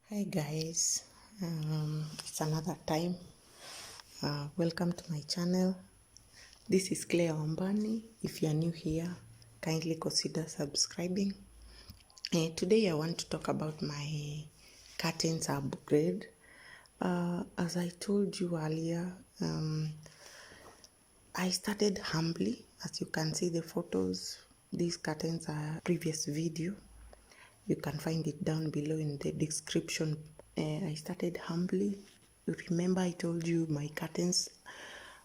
Hi guys, it's another time. Welcome to my channel. This is Claire Wambani. If you are new here, kindly consider subscribing. Today I want to talk about my curtains upgrade. As I told you earlier, I started humbly. As you can see the photos, these curtains are previous video. You can find it down below in the description. I started humbly. Remember I told you my curtains,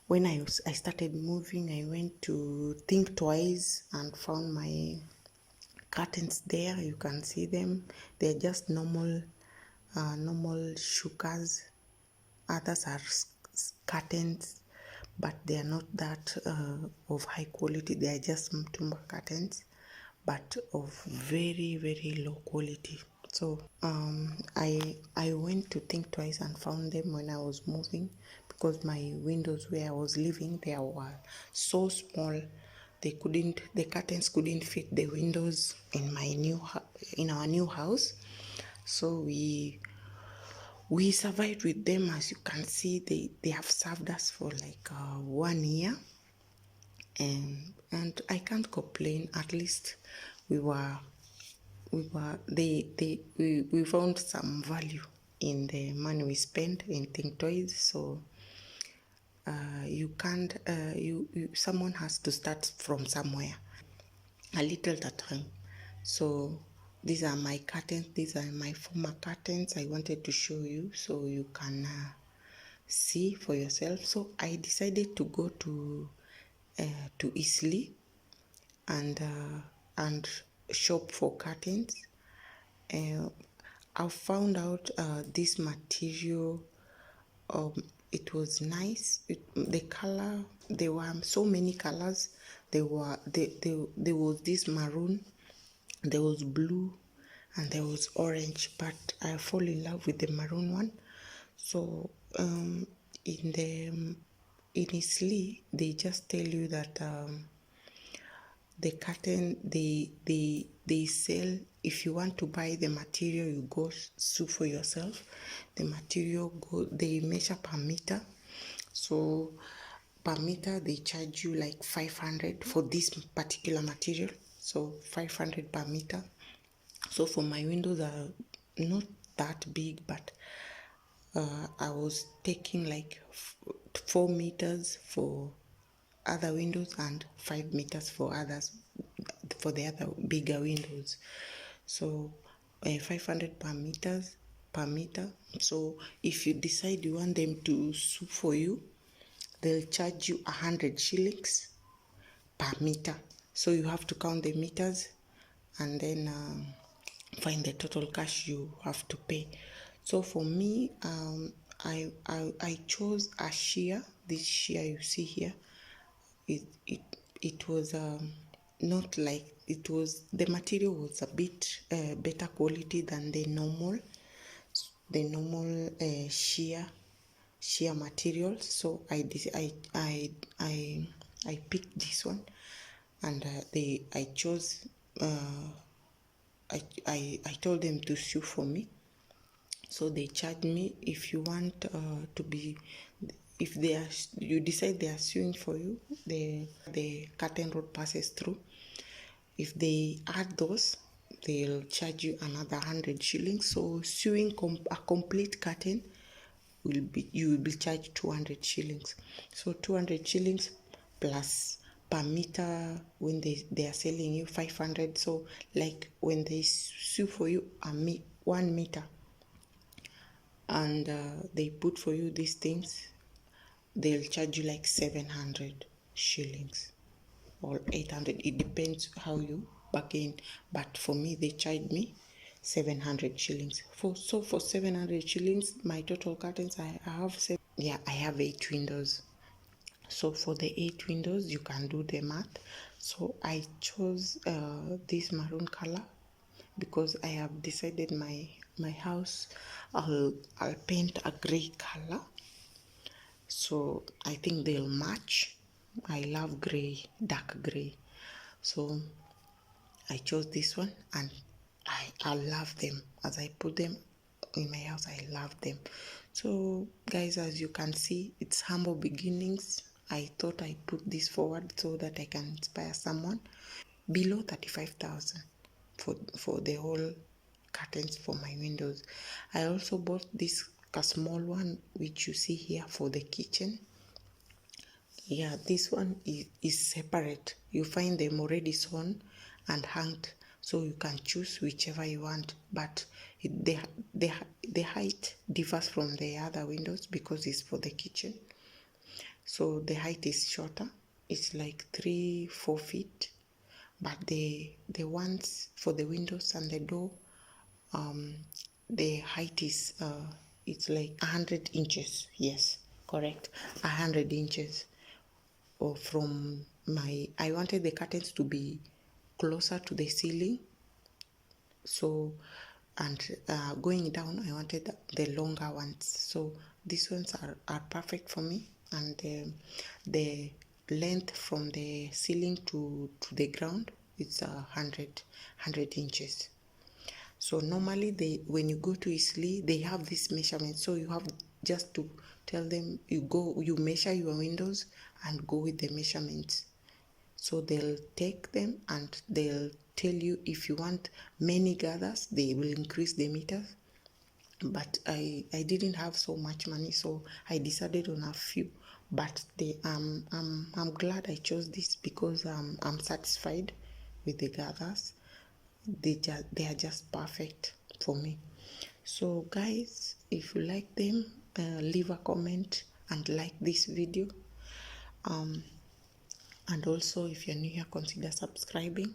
when I started moving, I went to think twice and found my curtains there. You can see them. They're just normal shukas. Others are curtains, but they are not that of high quality. They are just mtumba curtains, but of very low quality. So I went to think twice and found them when I was moving, because my windows where I was living, they were so small. The curtains couldn't fit the windows in our new house. So we survived with them. As you can see, they have served us for like 1 year, and I can't complain. At least we found some value in the money we spent in think toys. So you can't someone has to start from somewhere, a little at a time. So these are my curtains. These are my former curtains. I wanted to show you so you can see for yourself. So I decided to go to Eastleigh and shop for curtains. I found out this material. It was nice. The color, there were so many colors. There was this maroon, there was blue, and there was orange. But I fall in love with the maroon one. So in Eastleigh, they just tell you that the curtain they sell. If you want to buy the material, you go sue for yourself. The material they measure per meter. So per meter they charge you like 500 for this particular material. So 500 per meter. So for my windows are not that big, but I was taking like 4 meters for other windows and 5 meters for the other bigger windows. So 500 per meter. So if you decide you want them to sew for you, they'll charge you 100 shillings per meter. So you have to count the meters and then find the total cash you have to pay. So for me, I chose a sheer. This sheer you see here, it was not like, it was, the material was a bit better quality than the normal sheer material. So I picked this one, and I chose I told them to sew for me. So they charge me. If you want if you decide they are sewing for you, the curtain rod passes through. If they add those, they'll charge you another 100 shillings. So sewing a complete curtain you will be charged 200 shillings. So 200 shillings plus per meter. When they are selling you 500. So like when they sew for you 1 meter, and they put for you these things, they'll charge you like 700 shillings or 800. It depends how you bargain. But for me, they charged me 700 shillings. For 700 shillings, my total curtains, I have 8 windows. So for the 8 windows, you can do the math. So I chose this maroon color because I have decided my house, I'll paint a gray color. So I think they'll match. I love gray, dark gray. So I chose this one, and I love them. As I put them in my house. I love them. So guys, as you can see, it's humble beginnings. I thought I'd put this forward so that I can inspire someone. Below 35,000 for the whole curtains for my windows. I also bought this a small one which you see here for the kitchen. Yeah, this one is separate. You find them already sewn and hanged, so you can choose whichever you want. But the height differs from the other windows because it's for the kitchen. So the height is shorter. It's like 3-4 feet. But the ones for the windows and the door, the height is it's like 100 inches. Yes, correct, 100 inches. Or from I wanted the curtains to be closer to the ceiling. So, and going down, I wanted the longer ones. So these ones are perfect for me. And the length from the ceiling to the ground is 100 inches. So normally when you go to Isli, they have this measurement. So you have just to tell them, you measure your windows and go with the measurements. So they'll take them and they'll tell you if you want many gathers, they will increase the meters. But I didn't have so much money, so I decided on a few. But I'm glad I chose this because I'm satisfied with the gathers. They are just perfect for me. So guys, if you like them, leave a comment and like this video. And also, if you're new here, consider subscribing.